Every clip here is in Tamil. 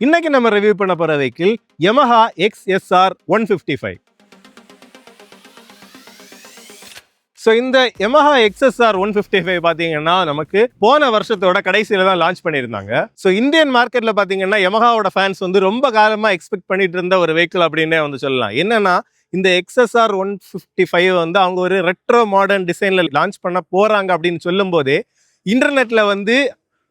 இன்னைக்கு நம்ம ரிவ்யூ பண்ண போற வெஹிக்கிள் Yamaha XSR 155. ஸோ இந்த Yamaha XSR 155 பார்த்தீங்கன்னா நமக்கு போன வருஷத்தோட கடைசியில தான் லான்ச் பண்ணியிருந்தாங்க. ஸோ இந்தியன் மார்க்கெட்ல பார்த்தீங்கன்னா Yamahaவோட ஃபேன்ஸ் வந்து ரொம்ப காலமாக எக்ஸ்பெக்ட் பண்ணிட்டு இருந்த ஒரு வெஹிக்கிள் அப்படின்னே வந்து சொல்லலாம். என்னன்னா இந்த XSR 155 வந்து அவங்க ஒரு ரெட்ரோ மாடர்ன் டிசைன்ல லான்ச் பண்ண போறாங்க அப்படின்னு சொல்லும் போதே இன்டர்நெட்ல வந்து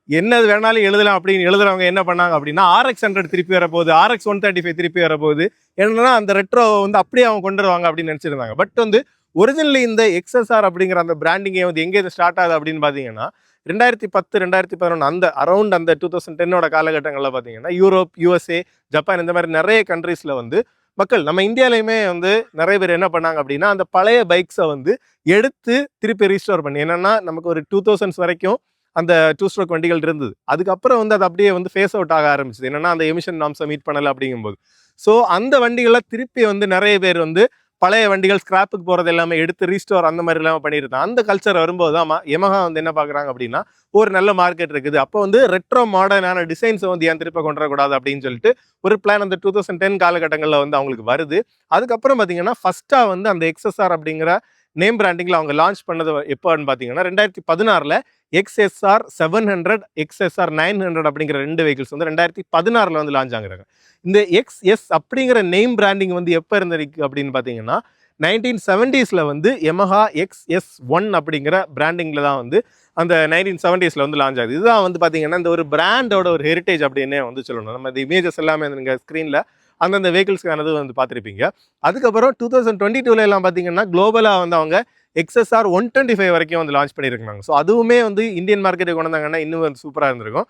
என்ன வேணாலும் எழுதலாம் அப்படின்னு எழுதுறவங்க என்ன பண்ணாங்க அப்படின்னா RX100 திருப்பி வரப்போகுது, RX 135 திருப்பி வரப்போகுது, என்னன்னா அந்த ரெட்ரோ வந்து அப்படியே அவங்க கொண்டு வருவாங்க அப்படின்னு நினைச்சிருந்தாங்க. பட் வந்து ஒரிஜினலி இந்த XSR அப்படிங்கிற அந்த பிராண்டிங்கே வந்து எங்கே ஸ்டார்ட் ஆகுது அப்படின்னு பார்த்தீங்கன்னா 2010 2011 அந்த அரௌண்ட் அந்த 2010ஓட காலகட்டங்களில் பார்த்தீங்கன்னா யூரோப், USA, ஜப்பான் இந்த மாதிரி நிறைய கண்ட்ரீஸில் வந்து மக்கள் நம்ம இந்தியாலையுமே வந்து நிறைய பேர் என்ன பண்ணாங்க அப்படின்னா அந்த பழைய பைக்ஸை வந்து எடுத்து திருப்பி ரீஸ்டோர் பண்ணி, என்னன்னா நமக்கு ஒரு 2000s வரைக்கும் அந்த 2 ஸ்ட்ரோக் வண்டிகள் இருந்தது. அதுக்கப்புறம் வந்து அது அப்படியே வந்து ஃபேஸ் அவுட் ஆக ஆரம்பிச்சது. என்னன்னா அந்த எமிஷன் நார்ம்ஸை மீட் பண்ணல அப்படிங்கும்போது. ஸோ அந்த வண்டிகளை திருப்பி வந்து நிறைய பேர் வந்து பழைய வண்டிகள் ஸ்கிராப்புக்கு போகிறது எல்லாமே எடுத்து ரீஸ்டோர் அந்த மாதிரி இல்லாமல் பண்ணியிருந்தாங்க. அந்த கல்ச்சர் வரும்போது தான் Yamaha வந்து என்ன பார்க்குறாங்க அப்படின்னா ஒரு நல்ல மார்க்கெட் இருக்குது, அப்போ வந்து ரெட்ரோ மாடர்னான டிசைன்ஸை வந்து ஏன் திருப்ப கொண்டு வரக்கூடாது அப்படின்னு சொல்லிட்டு ஒரு பிளான் அந்த 2010 காலகட்டங்களில் வந்து அவங்களுக்கு வருது. அதுக்கப்புறம் பார்த்தீங்கன்னா ஃபர்ஸ்ட்டாக வந்து அந்த XSR அப்படிங்கிற நேம் பிராண்டிங்கில் அவங்க லான்ச் பண்ணது எப்போன்னு பார்த்தீங்கன்னா 2016 XSR 700, XSR 900 அப்படிங்கிற ரெண்டு வெஹிக்கிள்ஸ் வந்து 2016 வந்து லான்ச் ஆகுறாங்க. இந்த XS அப்படிங்கிற நேம் பிராண்டிங் வந்து எப்போ இருந்திருக்கு அப்படின்னு பார்த்தீங்கன்னா 1970s வந்து Yamaha XS1 அப்படிங்கிற பிராண்டிங்கில் தான் வந்து அந்த 1970s வந்து லான்ச் ஆகுது. இதுதான் வந்து பார்த்தீங்கன்னா இந்த ஒரு பிராண்டோட ஒரு ஹெரிட்டேஜ் அப்படின்னே வந்து சொல்லணும். நம்ம இந்த இமேஜஸ் எல்லாமே நீங்கள் ஸ்க்ரீனில் அந்தந்த வெஹிக்கிள்ஸ்க்கானது வந்து பார்த்துருப்பீங்க. அதுக்கப்புறம் 2022 எல்லாம் பார்த்தீங்கன்னா குளோபலாக வந்து அவங்க XSR 125 வரைக்கும் வந்து லான்ச் பண்ணியிருக்காங்க. ஸோ அதுவுமே வந்து இந்தியன் மார்க்கெட்டுக்கு கொண்டு வந்தாங்கன்னா இன்னும் வந்து சூப்பராக இருந்திருக்கும்.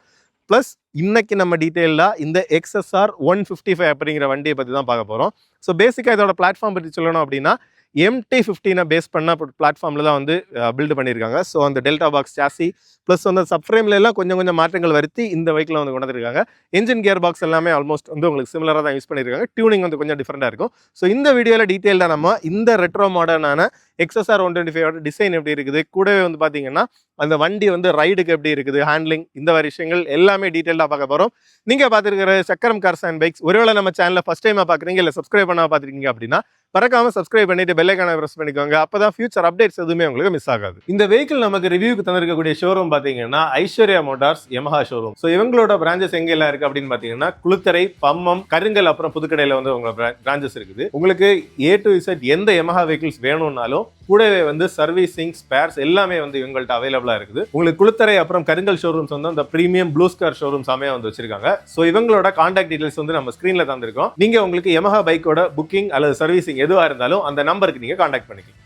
ப்ளஸ் இன்னைக்கு நம்ம டீட்டெயிலாக இந்த XSR 155 அப்படிங்கிற வண்டியை பற்றி தான் பார்க்க போகிறோம். ஸோ பேசிக்காக இதோட பிளாட்ஃபார்ம் பற்றி சொல்லணும் அப்படின்னா MT-15 பேஸ் பண்ண பிளாட்ஃபார்மில் தான் வந்து பில்டு பண்ணியிருக்காங்க. ஸோ அந்த டெல்டா பாக்ஸ் சாசி ப்ளஸ் வந்து சப்ஃப்ரேம்ல எல்லாம் கொஞ்சம் கொஞ்சம் மாற்றங்கள் வருத்தி இந்த வெஹிக்கில் வந்து கொண்டு வந்திருக்காங்க. என்ஜின் கியர் பாக்ஸ் எல்லாமே ஆல்மோஸ்ட் வந்து உங்களுக்கு சிமிலராக தான் யூஸ் பண்ணியிருக்காங்க. டியூனிங் வந்து கொஞ்சம் டிஃப்ரெண்டாக இருக்கும். ஸோ இந்த வீடியோவில் டீட்டெயிலாக நம்ம இந்த ரெட்ரோ மாடர்னான XSR 125 டிசைன் எப்படி இருக்குது, கூடவே வந்து பார்த்தீங்கன்னா அந்த வண்டி வந்து ரைடுக்கு எப்படி இருக்குது, ஹேண்ட்லிங், இந்த மாதிரி விஷயங்கள் எல்லாமே டீட்டெயிலாக பார்க்க போகிறோம். நீங்கள் பார்த்துருக்கிற சக்கரம் கார்ஸ் அண்ட் பைக்ஸ் ஒருவேளை நம்ம சேனலில் ஃபஸ்ட் டைமாக பார்க்குறீங்க இல்லை சப்ஸ்கிரைப் பண்ணால் பார்த்துருக்கீங்க அப்படின்னா மறக்காம சப்ஸ்கிரைப் பண்ணிட்டு பெல் ஐகானை பிரஸ் பண்ணிக்கோங்க. அப்பதான் ஃபியூச்சர் அப்டேட்ஸ் எதுவுமே உங்களுக்கு மிஸ் ஆகாது. இந்த வெஹிக்கிள் நமக்கு ரிவ்யூக்கு தந்திருக்கக்கூடிய ஷோரூம் பாத்தீங்கன்னா Aishwarya Motors Yamaha showroom. So இவங்களோட பிரான்ச்சஸ் எங்க எல்லாம் இருக்கு அப்படின்னு பாத்தீங்கன்னா குளுத்தரை, பம்மம், கருங்கல், அப்புறம் புதுக்கடையில வந்து உங்க பிரான்ச்சஸ் இருக்குது. உங்களுக்கு A to Z எந்த Yamaha வெஹிக்கிள்ஸ் வேணும்னாலும் கூடவே வந்து சர்வீசிங், ஸ்பேர்ஸ் எல்லாமே வந்து இவங்கள்ட்ட அவைலபிளா இருக்குது. உங்களுக்கு குளுத்தரை அப்புறம் கருங்கல் ஷோரூம்ஸ் வந்து அந்த பிரீமியம் ப்ளூ ஸ்கார் ஷோரூம்ஸ் அமைய வந்து வச்சிருக்காங்க. ஸோ இவங்களோட கான்டாக்ட் டீடைல்ஸ் வந்து நம்ம ஸ்கிரீன்ல தந்திருக்கோம். நீங்க உங்களுக்கு Yamaha பைக்கோட புக்கிங் அல்லது சர்வீசிங் எதுவா இருந்தாலும் அந்த நம்பருக்கு நீங்க கான்டாக்ட் பண்ணிக்கலாம்.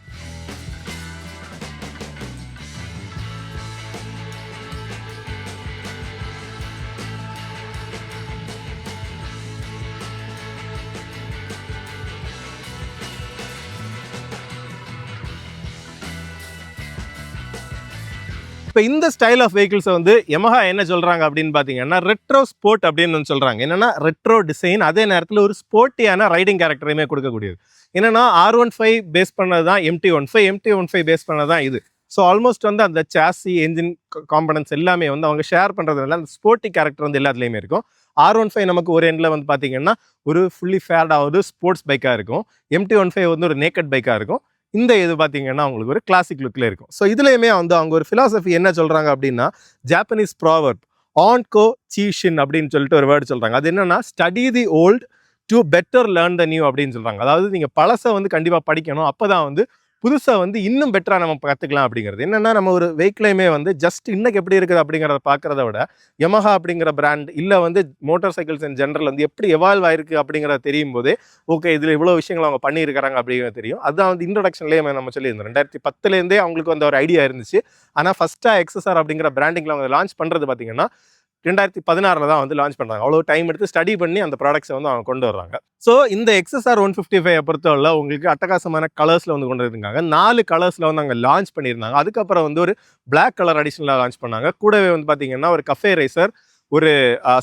இப்போ இந்த ஸ்டைல் ஆஃப் வெஹிக்கிள்ஸை வந்து Yamaha என்ன சொல்கிறாங்க அப்படின்னு பார்த்தீங்கன்னா ரெட்ரோ ஸ்போர்ட் அப்படின்னு சொல்கிறாங்க. என்னென்னா ரெட்ரோ டிசைன், அதே நேரத்தில் ஒரு ஸ்போர்ட்டியான ரைடிங் கேரக்டரையுமே கொடுக்கக்கூடியது. என்னென்னா R15 பேஸ் பண்ணது தான் MT-15, MT-15 பேஸ் பண்ணது தான் இது. ஸோ ஆல்மோஸ்ட் வந்து அந்த சாசி, என்ஜின் காம்பனன்ட்ஸ் எல்லாமே வந்து அவங்க ஷேர் பண்ணுறதுனால அந்த ஸ்போர்ட்டி கேரக்டர் வந்து எல்லாத்துலேயுமே இருக்கும். R15 நமக்கு ஒரு எண்டில் வந்து பார்த்தீங்கன்னா ஒரு ஃபுல்லி ஃபேர்டாவது ஸ்போர்ட்ஸ் பைக்காக இருக்கும். MT-15 வந்து ஒரு நேக்கட் பைக்காக இருக்கும். இந்த இது பார்த்தீங்கன்னா உங்களுக்கு ஒரு கிளாசிக் லுக்கில் இருக்கும். ஸோ இதுலேயுமே வந்து அவங்க ஒரு ஃபிலாசபி என்ன சொல்கிறாங்க அப்படின்னா ஜாப்பனீஸ் ப்ராவர்ப் ஆன்கோ சீஷின் அப்படின்னு சொல்லிட்டு ஒரு வேர்டு சொல்கிறாங்க. அது என்னன்னா study the old to better learn the new அப்படின்னு சொல்கிறாங்க. அதாவது நீங்கள் பழசை வந்து கண்டிப்பாக படிக்கணும், அப்போ தான் வந்து புதுசாக வந்து இன்னும் பெட்டராக நம்ம கற்றுக்கலாம் அப்படிங்கிறது. என்னென்னா நம்ம ஒரு வெஹிக்கிளையுமே வந்து ஜஸ்ட் இன்னைக்கு எப்படி இருக்குது அப்படிங்கிறத பார்க்குறத விட Yamaha அப்படிங்கிற பிராண்ட் இல்லை வந்து மோட்டார் சைக்கிள்ஸ் இன் ஜென்ரல் வந்து எப்படி எவால்வ் ஆயிருக்கு அப்படிங்கிறத தெரியும் போதே ஓகே இதில் இவ்வளோ விஷயங்கள் அவங்க பண்ணியிருக்கிறாங்க அப்படிங்கிறது தெரியும். அதுதான் வந்து இன்ட்ரடக்ஷன்லேயே நம்ம சொல்லியிருந்தோம். 2010 அவங்களுக்கு வந்து ஒரு ஐடியா இருந்துச்சு. ஆனால் ஃபஸ்ட்டாக XSR அப்படிங்கிற பிராண்டிங்கில் அவங்க லான்ச் பண்ணுறது பார்த்தீங்கன்னா 2016 தான் வந்து லான்ச் பண்ணுறாங்க. அவ்வளோ டைம் எடுத்து ஸ்டடி பண்ணி அந்த ப்ராடக்ட்ஸை வந்து அவங்க கொண்டு வர்றாங்க. ஸோ இந்த XSR 155 பொறுத்தவரை உங்களுக்கு அட்டகாசமான கலர்ஸில் வந்து கொண்டு வந்திருக்காங்க. 4 கலர்ஸில் வந்து அங்கே லான்ச் பண்ணியிருந்தாங்க. அதுக்கப்புறம் வந்து ஒரு பிளாக் கலர் அடிஷனலாக லான்ச் பண்ணாங்க. கூடவே வந்து பார்த்தீங்கன்னா ஒரு கஃபே ரேசர், ஒரு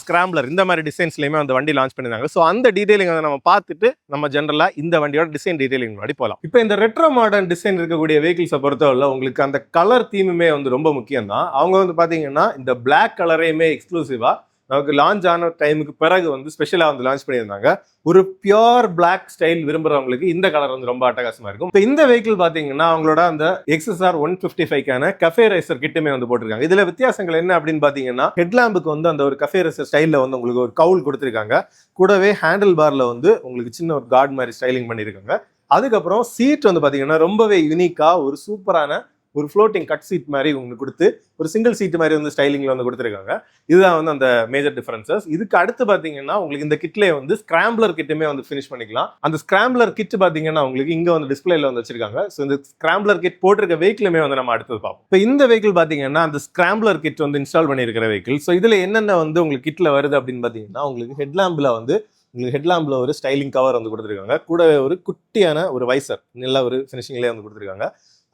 ஸ்கிராம்ப்ளர், இந்த மாதிரி டிசைன்ஸ்லையுமே அந்த வண்டி லான்ச் பண்ணியிருந்தாங்க. ஸோ அந்த டீடைலிங் வந்து நம்ம பார்த்துட்டு நம்ம ஜென்ரலாக இந்த வண்டியோட டிசைன் டீடைலிங் முன்னாடி போகலாம். இப்போ இந்த ரெட்ரோ மாடர்ன் டிசைன் இருக்கக்கூடிய வெஹிக்கிள்ஸை பொறுத்தவரை உங்களுக்கு அந்த கலர் தீமுமே வந்து ரொம்ப முக்கியம் தான். அவங்க வந்து பார்த்தீங்கன்னா இந்த பிளாக் கலரையுமே எக்ஸ்க்ளூசிவாக நமக்கு லான்ச் ஆன டைமுக்கு பிறகு வந்து ஸ்பெஷலாக வந்து லான்ச் பண்ணியிருந்தாங்க. ஒரு பியோர் பிளாக் ஸ்டைல் விரும்புறவங்களுக்கு இந்த கலர் வந்து ரொம்ப அட்டகாசமா இருக்கும். இப்போ இந்த வெஹிக்கிள் பாத்தீங்கன்னா அவங்களோட அந்த XSR 155க்கான கஃபே ரேசர் கிட்டுமே வந்து போட்டிருக்காங்க. இதுல வித்தியாசங்கள் என்ன அப்படின்னு பாத்தீங்கன்னா ஹெட்லாம்புக்கு வந்து அந்த ஒரு கஃபே ரேசர் ஸ்டைல்ல வந்து உங்களுக்கு ஒரு கவுல் கொடுத்துருக்காங்க. கூடவே ஹேண்டில் பார்ல வந்து உங்களுக்கு சின்ன ஒரு கார்டு மாதிரி ஸ்டைலிங் பண்ணியிருக்காங்க. அதுக்கப்புறம் சீட் வந்து பாத்தீங்கன்னா ரொம்பவே யூனிக்கா ஒரு சூப்பரான ஒரு ஃப்ளோட்டிங் கட் சீட் மாதிரி உங்களுக்கு கொடுத்து ஒரு சிங்கிள் சீட் மாதிரி வந்து ஸ்டைலிங்ல வந்து கொடுத்துருக்காங்க. இதுதான் வந்து அந்த மேஜர் டிஃபரன்சஸ். இதுக்கு அடுத்து பாத்தீங்கன்னா உங்களுக்கு இந்த கிட்லேயே வந்து ஸ்கிராம்பிளர் கிட்டுமே வந்து ஃபினிஷ் பண்ணிக்கலாம். அந்த ஸ்கிராம்பிளர் கிட் பாத்தீங்கன்னா உங்களுக்கு இங்க வந்து டிஸ்பிளேல வந்து வச்சிருக்காங்க. ஸோ இந்த ஸ்கிராம்பிளர் கிட் போட்டிருக்க வெஹிக்கிளுமே வந்து நம்ம அடுத்தது பார்ப்போம். இப்போ இந்த வெஹிக்கிள் பாத்தீங்கன்னா அந்த ஸ்கிராம்பிளர் கிட் வந்து இன்ஸ்டால் பண்ணியிருக்கிற வெஹிக்கிள். ஸோ இதுல என்னென்ன வந்து உங்களுக்கு கிட்ல வருது அப்படின்னு பாத்தீங்கன்னா உங்களுக்கு ஹெட்லாம்பில் வந்து உங்களுக்கு ஹெட்லாம்பில் ஒரு ஸ்டைலிங் கவர் வந்து கொடுத்துருக்காங்க. கூடவே ஒரு குட்டியான ஒரு வைசர் நல்ல ஒரு ஃபினிஷிங்லேயே வந்து கொடுத்துருக்காங்க.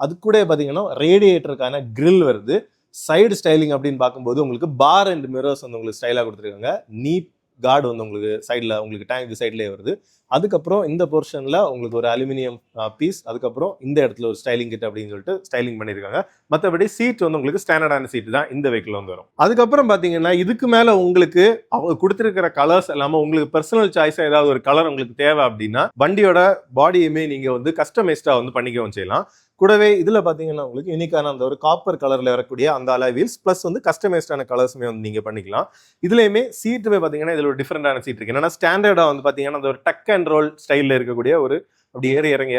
அது கூட பார்த்தீங்கன்னா ரேடியேட்டருக்கான கிரில் வருது. சைடு ஸ்டைலிங் அப்படின்னு பார்க்கும்போது உங்களுக்கு பார் அண்ட் மிரர்ஸ் வந்து உங்களுக்கு ஸ்டைலாக கொடுத்துருக்காங்க. நீட் கார்டு வந்து உங்களுக்கு சைடில் உங்களுக்கு டேங்க் சைட்லேயே வருது. அதுக்கப்புறம் இந்த போர்ஷனில் உங்களுக்கு ஒரு அலுமினியம் பீஸ், அதுக்கப்புறம் இந்த இடத்துல ஒரு ஸ்டைலிங் கிட் அப்படின்னு சொல்லிட்டு ஸ்டைலிங் பண்ணியிருக்காங்க. மற்றபடி சீட் வந்து உங்களுக்கு ஸ்டாண்டர்டான சீட் தான் இந்த வெஹிக்கிள் வந்து வரும். அதுக்கப்புறம் பார்த்தீங்கன்னா இதுக்கு மேலே உங்களுக்கு அவங்க கொடுத்துருக்கிற கலர்ஸ் எல்லாமே உங்களுக்கு பர்சனல் சாய்ஸாக ஏதாவது ஒரு கலர் உங்களுக்கு தேவை அப்படின்னா வண்டியோட பாடியுமே நீங்கள் வந்து கஸ்டமைஸ்டாக வந்து பண்ணிக்கவும் செய்யலாம். கூடவே இதில் பார்த்தீங்கன்னா உங்களுக்கு யூனிக்கான அந்த ஒரு காப்பர் கலரில் வரக்கூடிய அந்த அலாய் வீல்ஸ் ப்ளஸ் வந்து கஸ்டமைஸ்டான கலர்ஸுமே வந்து நீங்கள் பண்ணிக்கலாம். இதுலேயுமே சீட்டுமே பார்த்தீங்கன்னா இதில் ஒரு டிஃப்ரெண்டான சீட் இருக்குது. என்னன்னா ஸ்டாண்டர்டாக வந்து பார்த்தீங்கன்னா அந்த ஒரு டக் அண்ட் ரோல் ஸ்டைலில் இருக்கக்கூடிய ஒரு அப்படி ஏறி இறங்கி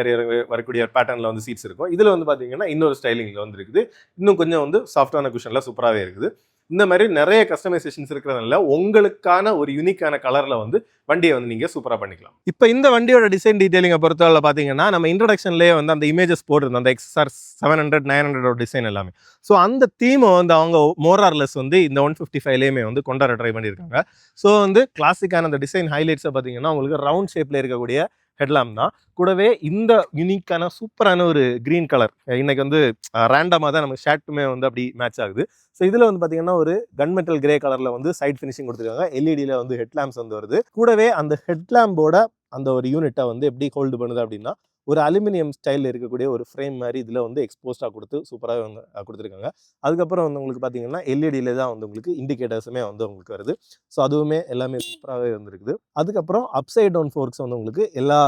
வரக்கூடிய பேட்டர்னில் வந்து சீட்ஸ் இருக்கும். இதில் வந்து பார்த்தீங்கன்னா இன்னொரு ஸ்டைலிங்கில் வந்து இருக்குது. இன்னும் கொஞ்சம் வந்து சாஃப்டான குஷனில் சூப்பராகவே இருக்குது. இந்த மாதிரி நிறைய கஸ்டமைசேஷன்ஸ் இருக்கிறதுனால உங்களுக்கான ஒரு யூனிக்கான கலர்ல வந்து வண்டியை வந்து நீங்க சூப்பரா பண்ணிக்கலாம். இப்போ இந்த வண்டியோட டிசைன் டீடைலிங்கை பொறுத்தவரை பாத்தீங்கன்னா நம்ம இன்ட்ரடக்ஷன்லேயே வந்து அந்த இமேஜஸ் போட்டிருந்தோம் அந்த XSR 700 900 டிசைன் எல்லாமே. ஸோ அந்த தீமை வந்து அவங்க மோரார்லெஸ் வந்து இந்த 155லேயுமே வந்து கொண்டாட ட்ரை பண்ணியிருக்காங்க. ஸோ வந்து கிளாசிக்கான அந்த டிசைன் ஹைலைட்ஸை பார்த்தீங்கன்னா உங்களுக்கு ரவுண்ட் ஷேப்ல இருக்கக்கூடிய ஹெட்லாம்ப் தான். கூடவே இந்த யூனிக்கான சூப்பரான ஒரு கிரீன் கலர் இன்னைக்கு வந்து ரேண்டமாக தான் நம்ம ஷர்ட்டுமே வந்து அப்படி மேட்ச் ஆகுது. ஸோ இதில் வந்து பார்த்தீங்கன்னா ஒரு கன்மெட்டல் கிரே கலரில் வந்து சைட் ஃபினிஷிங் கொடுத்துருக்காங்க. எல்இடியில் வந்து ஹெட்லாம்ப்ஸ் வந்து வருது. கூடவே அந்த ஹெட்லாம்போட அந்த ஒரு யூனிட்டை வந்து எப்படி ஹோல்டு பண்ணுது அப்படின்னா ஒரு அலுமினியம் ஸ்டைலில் இருக்கக்கூடிய ஒரு ஃப்ரேம் மாதிரி இதில் வந்து எக்ஸ்போஸ்டாக கொடுத்து சூப்பராக வந்து கொடுத்துருக்காங்க. அதுக்கப்புறம் வந்து உங்களுக்கு பார்த்தீங்கன்னா எல்இடியில் தான் வந்து உங்களுக்கு இண்டிகேட்டர்ஸுமே வந்து உங்களுக்கு வருது. ஸோ அதுவுமே எல்லாமே சூப்பராகவே வந்துருக்குது. அதுக்கப்புறம் அப்சைட் டவுன் ஃபோர்க்ஸ் வந்து உங்களுக்கு எல்லா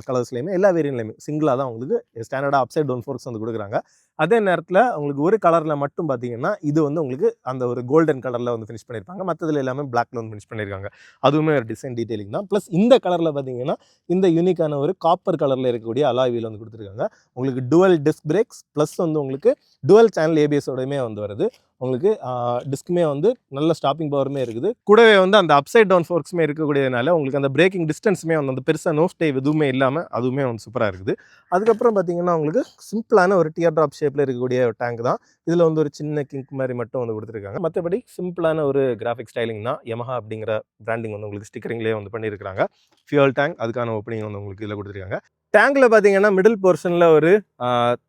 கலர்ஸ்லையுமே எல்லா வேரியன்ட்லையுமே சிங்கிளாக தான் உங்களுக்கு ஸ்டாண்டர்டாக அப்சைட் டவுன் ஃபோர்க்ஸ் வந்து கொடுக்குறாங்க. அதே நேரத்தில் உங்களுக்கு ஒரு கலரில் மட்டும் பார்த்தீங்கன்னா இது வந்து உங்களுக்கு அந்த ஒரு கோல்டன் கலரில் வந்து ஃபினிஷ் பண்ணியிருப்பாங்க. மற்றதில் எல்லாமே பிளாக்ல வந்து ஃபினிஷ் பண்ணியிருக்காங்க. அதுவுமே ஒரு டிசைன் டீட்டெயிலிங் தான். ப்ளஸ் இந்த கலரில் பார்த்தீங்கன்னா இந்த யூனிக்கான ஒரு காப்பர் கலரில் இருக்கக்கூடிய அலாய் வீல் வந்து கொடுத்துருக்காங்க. உங்களுக்கு டுவல் டிஸ்க் பிரேக்ஸ் ப்ளஸ் வந்து உங்களுக்கு டுவல் சேனல் ஏபிஎஸோடையுமே வந்து வருது. உங்களுக்கு டிஸ்க்குமே வந்து நல்ல ஸ்டாப்பிங் பவருமே இருக்குது. கூடவே வந்து அந்த அப்சைட் டவுன் ஃபோர்க்ஸுமே இருக்கக்கூடியதுனால உங்களுக்கு அந்த பிரேக்கிங் டிஸ்டன்ஸுமே வந்து அந்த பெருசாக நோ ஸ்டே எதுவுமே இல்லாமல் அதுவுமே வந்து சூப்பராக இருக்குது. அதுக்கப்புறம் பார்த்தீங்கன்னா உங்களுக்கு சிம்பிளான ஒரு டியர் ட்ராப் ஷேப்பில் இருக்கக்கூடிய ஒரு டேங்க் தான். இதில் வந்து ஒரு சின்ன கிங்க் மாதிரி மட்டும் வந்து கொடுத்துருக்காங்க. மற்றபடி சிம்பிளான ஒரு கிராஃபிக் ஸ்டைலிங் தான். யமஹா அப்படிங்கிற பிராண்டிங் வந்து உங்களுக்கு ஸ்டிக்கரிங்லேயே வந்து பண்ணியிருக்காங்க. ஃபியூல் டேங்க் அதுக்கான ஓப்பனிங் வந்து உங்களுக்கு இதில் கொடுத்துருக்காங்க. டேங்கில் பார்த்தீங்கன்னா மிடில் போர்ஷனில் ஒரு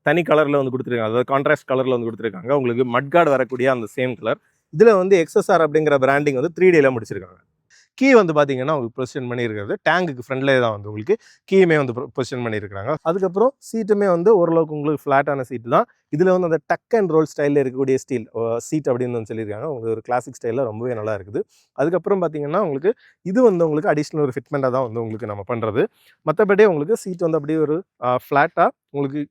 தனி கலரில் வந்து கொடுத்துருக்காங்க. அதாவது கான்ட்ராஸ்ட் கலரில் வந்து கொடுத்துருக்காங்க. உங்களுக்கு மட்கார்டு வரக்கூடிய அந்த சேம் கலர். இதில் வந்து XSR அப்படிங்கிற பிராண்டிங் வந்து 3Dல முடிச்சிருக்காங்க. கீ வந்து பார்த்தீங்கன்னா உங்களுக்கு பொசிஷன் பண்ணியிருக்கிறது டேங்குக்கு ஃப்ரண்ட்லேயே தான் வந்து உங்களுக்கு கீயுமே வந்து பொசிஷன் பண்ணியிருக்காங்க. அதுக்கப்புறம் சீட்டுமே வந்து ஓரளவுக்கு உங்களுக்கு ஃப்ளாட்டான சீட்டு தான். இதில் வந்து அந்த டக் அண்ட் ரோல் ஸ்டைலில் இருக்கக்கூடிய ஸ்டீல் சீட் அப்படின்னு வந்து சொல்லியிருக்காங்க. உங்களுக்கு ஒரு கிளாசிக் ஸ்டைலில் ரொம்பவே நல்லா இருக்குது. அதுக்கப்புறம் பார்த்தீங்கன்னா உங்களுக்கு இது வந்து உங்களுக்கு அடிஷ்னல் ஒரு ஃபிட்மெண்ட்டாக தான் வந்து உங்களுக்கு நம்ம பண்ணுறது. மற்றபடி உங்களுக்கு சீட் வந்து அப்படியே ஒரு ஃப்ளாட்டாக உங்களுக்கு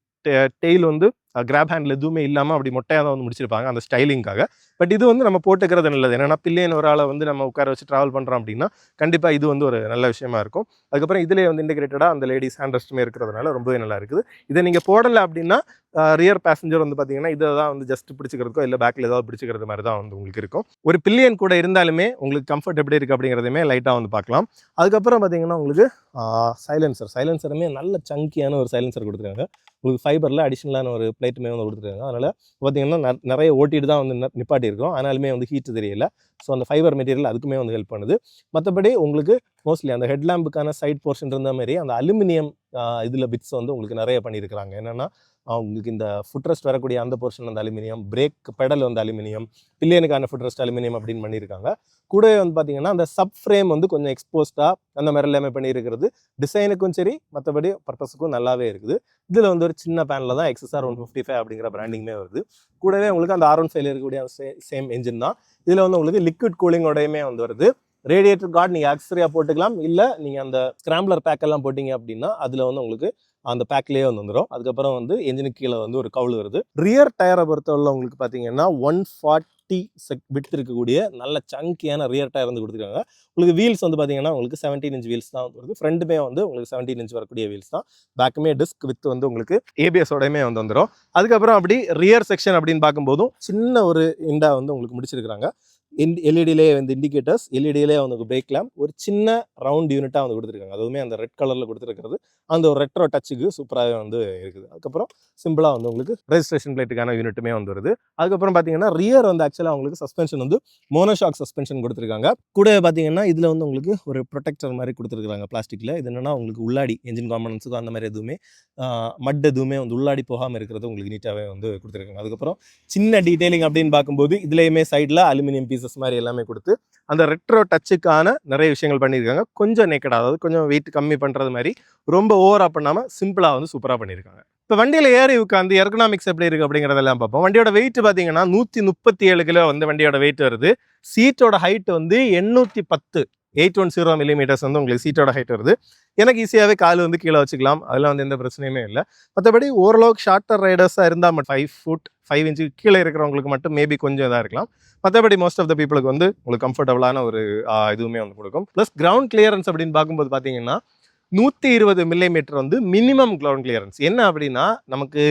டெயில் வந்து கிராப் ஹேண்டில் எதுவுமே இல்லாமல் அப்படி மொட்டையாக தான் வந்து முடிச்சிருப்பாங்க அந்த ஸ்டைலிங்காக. பட் இது வந்து நம்ம போட்டுக்கிறது நல்லது. என்னென்னா பில்லியன் ஒரு ஆளை வந்து நம்ம உட்கார வச்சு ட்ராவல் பண்ணுறோம் அப்படின்னா கண்டிப்பாக இது வந்து ஒரு நல்ல விஷயமா இருக்கும். அதுக்கப்புறம் இதிலே வந்து இன்டிகிரேட்டடாக அந்த லேடிஸ் ஹேண்ட் ரெஸ்ட்டுமே இருக்கிறதுனால ரொம்பவே நல்லா இருக்குது. இதை நீங்கள் போடலை அப்படின்னா ரியர் பேசஞ்சர் வந்து பார்த்தீங்கன்னா இதை தான் வந்து ஜஸ்ட் பிடிச்சிக்கிறதுக்கோ இல்லை பேக்கில் ஏதாவது பிடிச்சிக்கிறது மாதிரி தான் வந்து உங்களுக்கு இருக்கும். ஒரு பில்லியன் கூட இருந்தாலுமே உங்களுக்கு கம்ஃபர்ட் எப்படி இருக்குது அப்படிங்கிறதுமே லைட்டாக வந்து பார்க்கலாம். அதுக்கப்புறம் பார்த்தீங்கன்னா உங்களுக்கு சைலன்சருமே நல்ல சங்கியான ஒரு சைலன்சர் கொடுத்துருக்காங்க. உங்களுக்கு ஃபைபரில் அடிஷ்னலான ஒரு பிளேட்டுமே வந்து கொடுத்துருக்காங்க. அதனால் பார்த்தீங்கன்னா நிறைய ஓட்டிட்டு தான் வந்து நிப்பாட்டி இருக்கும். ஆனாலுமே வந்து ஹீட்டு தெரியல. ஸோ அந்த ஃபைபர் மெட்டீரியல் அதுக்குமே வந்து ஹெல்ப் பண்ணுது. மற்றபடி உங்களுக்கு மோஸ்ட்லி அந்த ஹெட்லாம்புக்கான சைட் போர்ஷன் இருந்த மாதிரி அந்த அலுமினியம் இதில் பிட்ஸ் வந்து உங்களுக்கு நிறைய பண்ணியிருக்கிறாங்க. என்னென்னா உங்களுக்கு இந்த ஃபுட்ரெஸ்ட் வரக்கூடிய அந்த போர்ஷன் வந்து அலுமினியம், பிரேக் பெடல் வந்து அலுமினியம், பில்லியனுக்கான ஃபுட்ரெஸ்ட் அலுமினியம் அப்படின்னு பண்ணியிருக்காங்க. கூடவே வந்து பார்த்தீங்கன்னா அந்த சப் ஃப்ரேம் வந்து கொஞ்சம் எக்ஸ்போஸ்டாக அந்த மாதிரி எல்லாமே பண்ணியிருக்கிறது டிசைனுக்கும் சரி மற்றபடி பர்பஸுக்கும் நல்லாவே இருக்குது. இதில் வந்து ஒரு சின்ன பேனில் தான் XSR 155 அப்படிங்கிற பிராண்டிங்குமே வருது. கூடவே உங்களுக்கு அந்த R15 இருக்கக்கூடிய சேம் என்ஜின் தான். இதில் வந்து உங்களுக்கு லிக்விட் கூலிங்கோடையுமே வந்து வருது. ரேடியேட்டர் கார்டு நீங்கள் ஆக்சரியாக போட்டுக்கலாம், இல்லை நீங்கள் அந்த ஸ்கிராம்ப்ளர் பேக் எல்லாம் போட்டிங்க அப்படின்னா அதில் வந்து உங்களுக்கு அந்த பேக்லேயே வந்து வந்துடும். அதுக்கப்புறம் வந்து என்ஜினுக்கு கீழே வந்து ஒரு கவுல் வருது. ரியர் டயரை பொறுத்தவரை உங்களுக்கு பார்த்தீங்கன்னா 140 விட்த் இருக்கக்கூடிய நல்ல சங்கியான ரியர் டயர் வந்து கொடுத்துருக்காங்க. உங்களுக்கு வீல்ஸ் வந்து பார்த்தீங்கன்னா உங்களுக்கு 17 இன்ச் வீல்ஸ் தான் வருது. ஃப்ரண்ட்டுமே வந்து உங்களுக்கு 17 இன்ச் வரக்கூடிய வீல்ஸ் தான். பேக்குமே டிஸ்க் வித் வந்து உங்களுக்கு ABS-ஓடையுமே வந்து வந்துடும். அதுக்கப்புறம் அப்படி ரியர் செக்ஷன் அப்படின்னு பார்க்கும்போதும் சின்ன ஒரு இண்டா வந்து உங்களுக்கு முடிச்சிருக்கிறாங்க. எல்இடிலே வந்து இண்டிகேட்டர்ஸ், எல்இடிலே வந்து பிரேக் லேம்ப், ஒரு சின்ன ரவுண்ட் யூனிட்டாக வந்து கொடுத்துருக்காங்க. அதுவுமே அந்த ரெட் கலரில் கொடுத்துருக்கிறது அந்த ஒரு ரெட்ரோ டச்சுக்கு சூப்பராகவே வந்து இருக்குது. அதுக்கப்புறம் சிம்பிளாக வந்து உங்களுக்கு ரெஜிஸ்ட்ரேஷன் பிளேட்டுக்கான யூனிட்டுமே வந்து வருது. அதுக்கப்புறம் பார்த்தீங்கன்னா ரியர் வந்து ஆக்சுவலாக உங்களுக்கு சஸ்பென்ஷன் வந்து மோனோஷாக் சஸ்பென்ஷன் கொடுத்துருக்காங்க. கூட பார்த்தீங்கன்னா இதில் வந்து உங்களுக்கு ஒரு ப்ரொடெக்டர் மாதிரி கொடுத்துருக்காங்க பிளாஸ்டிக்கில். இது என்னன்னா உங்களுக்கு உள்ளாடி என்ஜின் காம்பனன்ஸுக்கும் அந்த மாதிரி எதுவுமே மட் எதுவுமே வந்து உள்ளாடி போகாமல் இருக்கிறது உங்களுக்கு நீட்டாகவே வந்து கொடுத்துருக்காங்க. அதுக்கப்புறம் சின்ன டீட்டெயிலிங் அப்படின்னு பார்க்கும்போது இதுலேயுமே சைடில் அலுமினியம் பீசஸ் மாதிரி எல்லாமே கொடுத்து அந்த ரெட்ரோ டச்சுக்கான நிறைய விஷயங்கள் பண்ணியிருக்காங்க. கொஞ்சம் நேக்கடா, அதாவது கொஞ்சம் வெயிட் கம்மி பண்ணுறது மாதிரி ரொம்ப ஓவரா பண்ணாமல் சிம்பிளாக வந்து சூப்பராக பண்ணியிருக்காங்க. இப்போ வண்டியில் ஏறி உட்காந்து எர்கனாமிக்ஸ் எப்படி இருக்குது அப்படிங்கிறதெல்லாம் பார்ப்போம். வண்டியோட வெயிட் பார்த்தீங்கன்னா 137 கிலோ வந்து வண்டியோட வெயிட் வருது. சீட்டோட ஹைட் வந்து 810 மில்லிமீட்டர்ஸ் வந்து உங்களுக்கு சீட்டோட ஹைட் வருது. எனக்கு ஈஸியாகவே கால் வந்து கீழே வச்சுக்கலாம், அதில் வந்து எந்த பிரச்சனையுமே இல்லை. மற்றபடி ஓரளவுக்கு ஷார்ட்டர் ரைடர்ஸாக இருந்தால் 5 ஃபுட் 5 இன்ச்சு கீழே இருக்கிறவங்களுக்கு மட்டும் மேபி கொஞ்சம் இதாக இருக்கலாம். மற்றபடி மோஸ்ட் ஆஃப் த பீப்புளுக்கு வந்து உங்களுக்கு கம்ஃபர்டபுளான ஒரு இதுவுமே வந்து கொடுக்கும். ப்ளஸ் கிரவுண்ட் கிளியரன்ஸ் அப்படின்னு பார்க்கும்போது பார்த்தீங்கன்னா 120 மில்லிமீட்டர் வந்து மினிமம் கிரவுண்ட் கிளியரன்ஸ். என்ன அப்படின்னா நமக்கு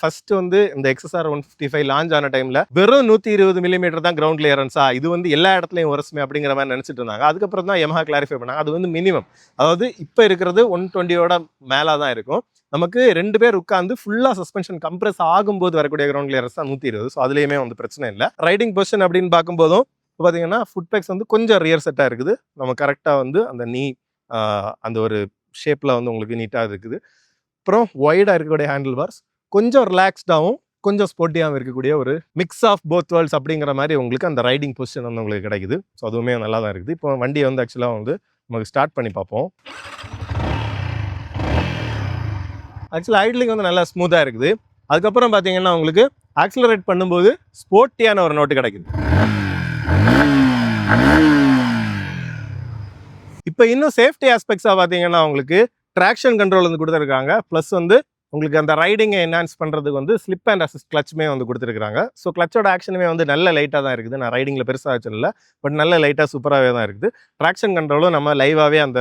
ஃபர்ஸ்ட் வந்து இந்த XSR 155 லான்ச் ஆன டைம்ல வெறும் 120 மில்லிமீட்டர் தான் கிரவுண்ட் கிளியரன்ஸா, இது வந்து எல்லா இடத்துலையும் ஒரசுமே அப்படிங்கிற மாதிரி நினைச்சிட்டு இருந்தாங்க. அதுக்கப்புறம் தான் Yamaha கிளாரிஃபை பண்ணாங்க அது வந்து மினிமம், அதாவது இப்போ இருக்கிறது 120ஓட மேலே தான் இருக்கும். நமக்கு 2 பேர் உட்காந்து ஃபுல்லாக சஸ்பென்ஷன் கம்ப்ரெஸ் ஆகும்போது வரக்கூடிய கிரவுண்ட் கிளியரன்ஸ் தான் 120. ஸோ அதுலேயுமே வந்து பிரச்சனை இல்லை. ரைடிங் பொசிஷன் அப்படின்னு பார்க்கும்போதும் இப்போ பார்த்தீங்கன்னா ஃபுட் பேக்ஸ் வந்து கொஞ்சம் ரியர் செட்டாக இருக்குது. நம்ம கரெக்டாக வந்து அந்த அந்த ஒரு ஷேப்பில் வந்து உங்களுக்கு நீட்டாக இருக்குது. அப்புறம் ஒய்டாக இருக்கக்கூடிய ஹேண்டில் பார்ஸ் கொஞ்சம் ரிலாக்ஸ்டாகவும் கொஞ்சம் ஸ்போர்ட்டியாகவும் இருக்கக்கூடிய ஒரு மிக்ஸ் ஆஃப் போத் வேர்ல்ட்ஸ் அப்படிங்கிற மாதிரி உங்களுக்கு அந்த ரைடிங் பொசிஷன் வந்து உங்களுக்கு கிடைக்குது. ஸோ அதுவுமே நல்லா தான் இருக்குது. இப்போ வண்டியை வந்து ஆக்சுவலாக வந்து நமக்கு ஸ்டார்ட் பண்ணி பார்ப்போம். ஆக்சுவலாக ஐட்லிங் வந்து நல்லா ஸ்மூத்தாக இருக்குது. அதுக்கப்புறம் பார்த்தீங்கன்னா உங்களுக்கு ஆக்சிலரேட் பண்ணும்போது ஸ்போர்ட்டியான ஒரு நோட்டு கிடைக்குது. இப்போ இன்னும் சேஃப்டி ஆஸ்பெக்ட்ஸாக பார்த்தீங்கன்னா உங்களுக்கு ட்ராக்ஷன் கண்ட்ரோல் வந்து கொடுத்துருக்காங்க. ப்ளஸ் வந்து உங்களுக்கு அந்த ரைடிங்கை என்ஹான்ஸ் பண்ணுறதுக்கு வந்து ஸ்லிப் அண்ட் அசிஸ்ட் கிளச்சுமே வந்து கொடுத்துருக்காங்க. ஸோ கிளச்சோட ஆக்ஷனுமே வந்து நல்ல லைட்டாக தான் இருக்குது. நான் ரைடிங்கில் பெருசாக வச்சிடல, பட் நல்ல லைட்டாக சூப்பராகவே தான் இருக்குது. ட்ராக்ஷன் கண்ட்ரோலும் நம்ம லைவாகவே அந்த